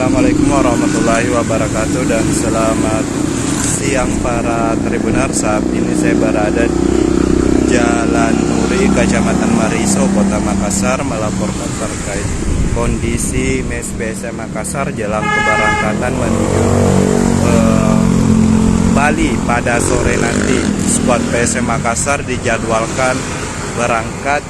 Assalamualaikum warahmatullahi wabarakatuh dan selamat siang para tribuner. Saat ini saya berada di Jalan Nuri, Kecamatan Mariso, Kota Makassar, melaporkan terkait kondisi mes PSM Makassar jelang keberangkatan menuju Bali pada sore nanti. Skuad PSM Makassar dijadwalkan berangkat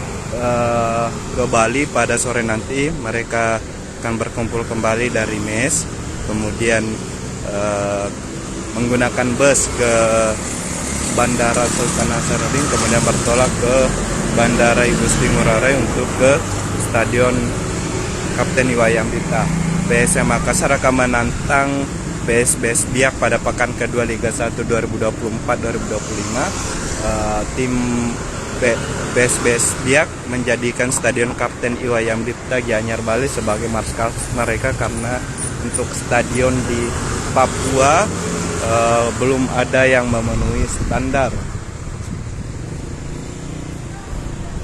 ke Bali pada sore nanti. Mereka akan berkumpul kembali dari mes, kemudian menggunakan bus ke Bandara Sultan Hasanuddin, kemudian bertolak ke Bandara Igusti Ngurah Rai untuk ke Stadion Kapten Iwayan Dipta. PSM Makassar akan menantang PSBS Biak pada pekan kedua Liga 1 2024-2025. Tim PSBS Biak menjadikan Stadion Kapten Iwayan Dipta Gianyar Bali sebagai markas mereka karena untuk stadion di Papua belum ada yang memenuhi standar.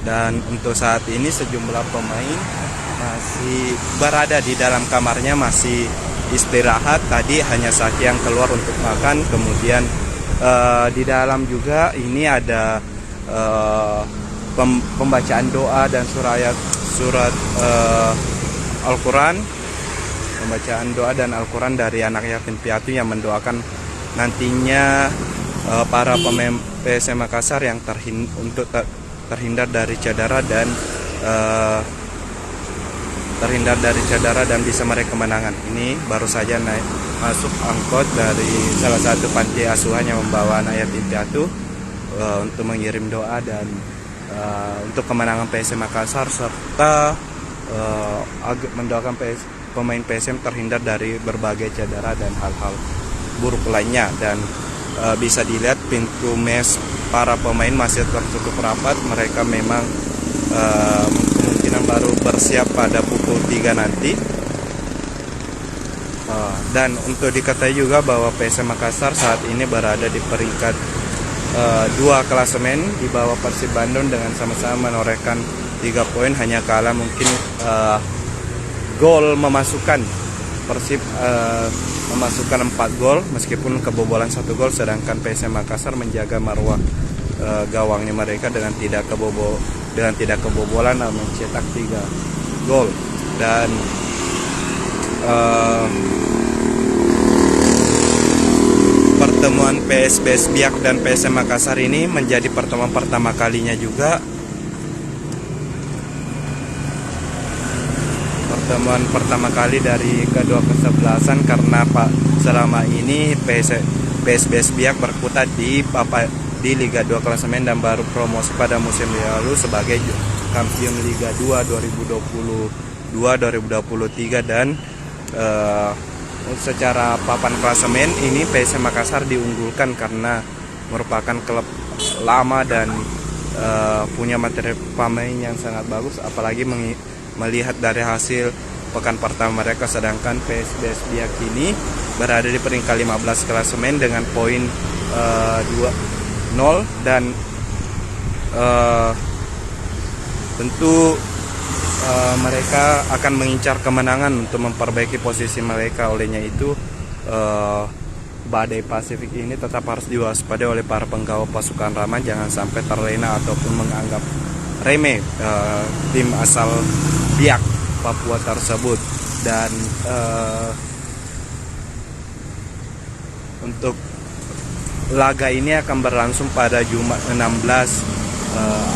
Dan untuk saat ini sejumlah pemain masih berada di dalam kamarnya, masih istirahat. Tadi hanya Saki yang keluar untuk makan. Kemudian di dalam juga ini ada pembacaan doa dan surat Al-Quran, pembacaan doa dan Al-Quran dari anak yatim piatu yang mendoakan nantinya para pemain PSM Makassar yang terhindar dari cedera dan bisa meraih kemenangan. Ini baru saja masuk angkot dari salah satu panti asuhan yang membawa anak yatim piatu untuk mengirim doa dan untuk kemenangan PSM Makassar, serta mendoakan pemain PSM terhindar dari berbagai cedera dan hal-hal buruk lainnya. Dan bisa dilihat pintu mes para pemain masih tertutup rapat. Mereka memang kemungkinan baru bersiap pada pukul 3 nanti. Dan untuk diketahui juga bahwa PSM Makassar saat ini berada di peringkat 2 klasemen di bawah Persib Bandung dengan sama-sama menorehkan 3 poin, hanya kalah mungkin gol memasukkan. Persib memasukkan 4 gol meskipun kebobolan 1 gol, sedangkan PSM Makassar menjaga marwah gawangnya mereka dengan tidak kebobolan mencetak 3 gol. Dan pertemuan PSBS Biak dan PSM Makassar ini menjadi pertemuan pertama kalinya juga. Pertemuan pertama kali dari kedua kesebelasan karena selama ini PSBS Biak berkutat di Liga 2 klasemen dan baru promosi pada musim lalu sebagai kampion Liga 2 2022-2023 dan secara papan klasemen ini PSM Makassar diunggulkan karena merupakan klub lama dan punya materi pemain yang sangat bagus, apalagi melihat dari hasil pekan pertama mereka. Sedangkan PSBS Biak ini berada di peringkat 15 klasemen dengan poin 2-0 dan tentu mereka akan mengincar kemenangan untuk memperbaiki posisi mereka. Olehnya itu badai Pasifik ini tetap harus diwaspadai oleh para penggawa pasukan Rama, jangan sampai terlena ataupun menganggap remeh tim asal Biak Papua tersebut. Dan untuk laga ini akan berlangsung pada Jumat 16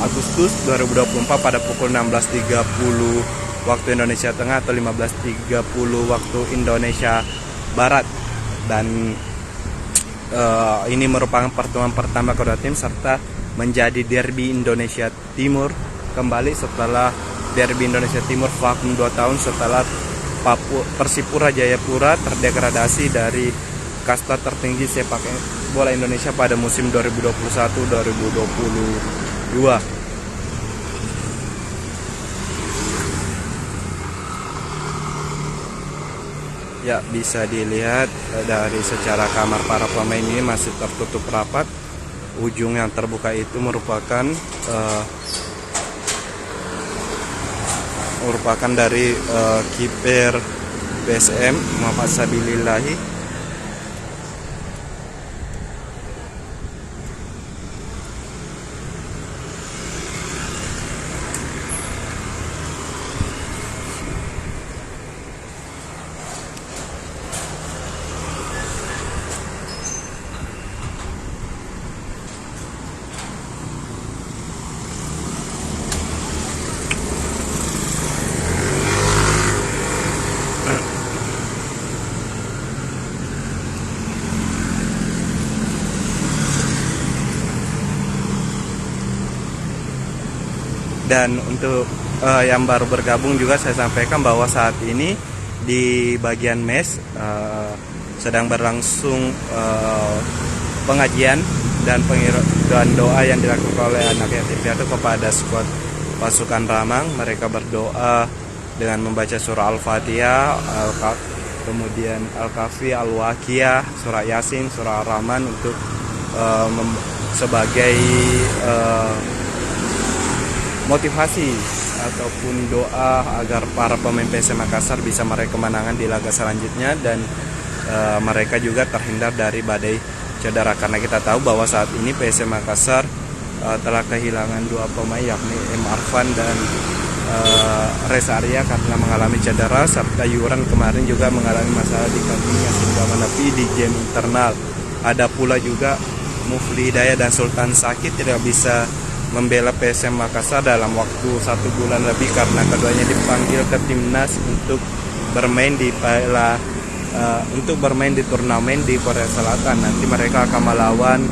Agustus 2024 pada pukul 16.30 waktu Indonesia Tengah atau 15.30 waktu Indonesia Barat. Dan ini merupakan pertemuan pertama kedua tim serta menjadi derby Indonesia Timur kembali setelah derby Indonesia Timur vakum 2 tahun setelah Persipura Jayapura terdegradasi dari kasta tertinggi sepak bola Indonesia pada musim 2021-2022. Ya, bisa dilihat dari secara kamar para pemain ini masih tertutup rapat. Ujung yang terbuka itu merupakan dari kiper PSM Muhammad Sabilillahi. Dan untuk yang baru bergabung juga saya sampaikan bahwa saat ini di bagian mes sedang berlangsung pengajian dan pengiraan doa yang dilakukan oleh anak yatim piatu kepada skuad pasukan Ramang. Mereka berdoa dengan membaca surah Al-Fatihah, kemudian Al-Kahfi, Al-Waqiah, surah Yasin, surah Ar-Rahman untuk sebagai motivasi ataupun doa agar para pemain PSM Makassar bisa meraih kemenangan di laga selanjutnya, dan mereka juga terhindar dari badai cedera, karena kita tahu bahwa saat ini PSM Makassar telah kehilangan dua pemain yakni M. Arfan dan Reza Arya karena mengalami cedera, serta Yuran kemarin juga mengalami masalah di kakinya sehingga menepi di game internal. Ada pula juga Mufli Hidayat dan Sultan Sakit tidak bisa membela PSM Makassar dalam waktu 1 bulan lebih karena keduanya dipanggil ke timnas untuk bermain di turnamen di Korea Selatan. Nanti mereka akan melawan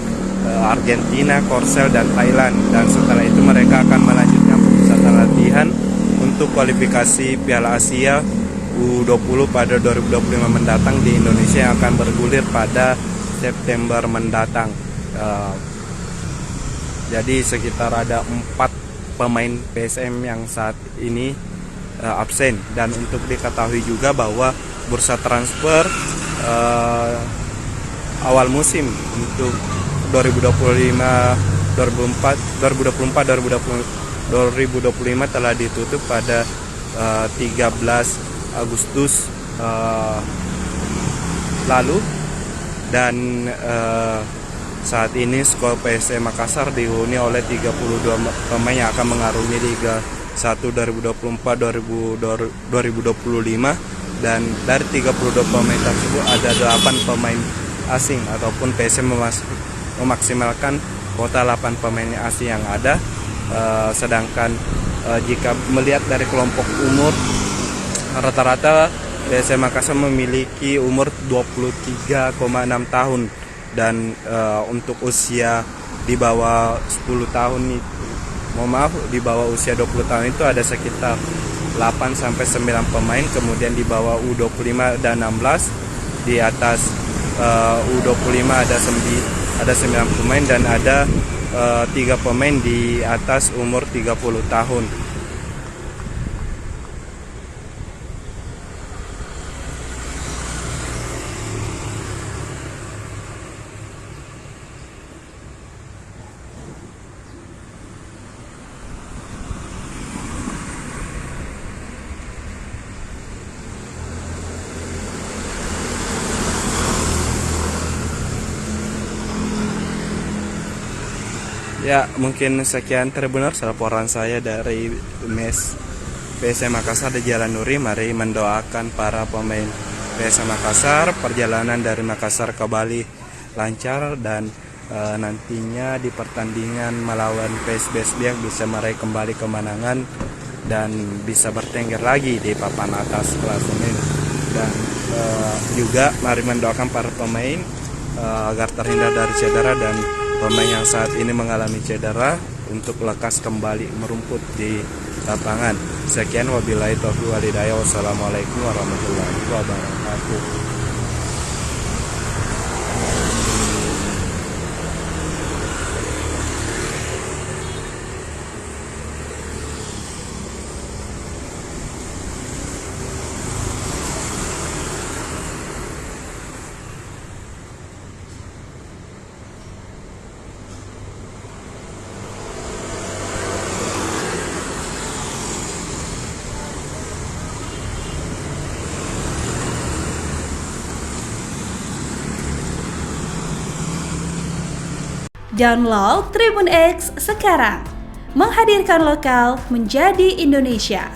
Argentina, Korsel, dan Thailand, dan setelah itu mereka akan melanjutkan pemusatan latihan untuk kualifikasi Piala Asia U20 pada 2025 mendatang di Indonesia yang akan bergulir pada September mendatang. Jadi sekitar ada 4 pemain PSM yang saat ini absen, dan untuk diketahui juga bahwa bursa transfer awal musim untuk 2024-2025 telah ditutup pada 13 Agustus lalu, dan saat ini skor PSM Makassar dihuni oleh 32 pemain yang akan mengarungi Liga 1 2024-2025, dan dari 32 pemain tersebut ada 8 pemain asing ataupun PSM memaksimalkan kuota 8 pemain asing yang ada. Sedangkan jika melihat dari kelompok umur, rata-rata PSM Makassar memiliki umur 23,6 tahun, dan untuk usia di bawah 10 tahun di bawah usia 20 tahun itu ada sekitar 8-9 pemain. Kemudian di bawah U25 ada 16, di atas U25 ada 9 pemain, dan ada 3 pemain di atas umur 30 tahun. Ya, mungkin sekian Tribuners laporan saya dari mes PSM Makassar di Jalan Nuri. Mari mendoakan para pemain PSM Makassar perjalanan dari Makassar ke Bali lancar, dan nantinya di pertandingan melawan PSBS Biak bisa meraih kembali kemenangan dan bisa bertengger lagi di papan atas klasemen. Dan juga mari mendoakan para pemain agar terhindar dari cedera, dan pemain yang saat ini mengalami cedera untuk lekas kembali merumput di lapangan. Sekian, wabillahi taufiq wal hidayah. Wassalamualaikum warahmatullahi wabarakatuh. Download Tribun X sekarang. Menghadirkan lokal menjadi Indonesia.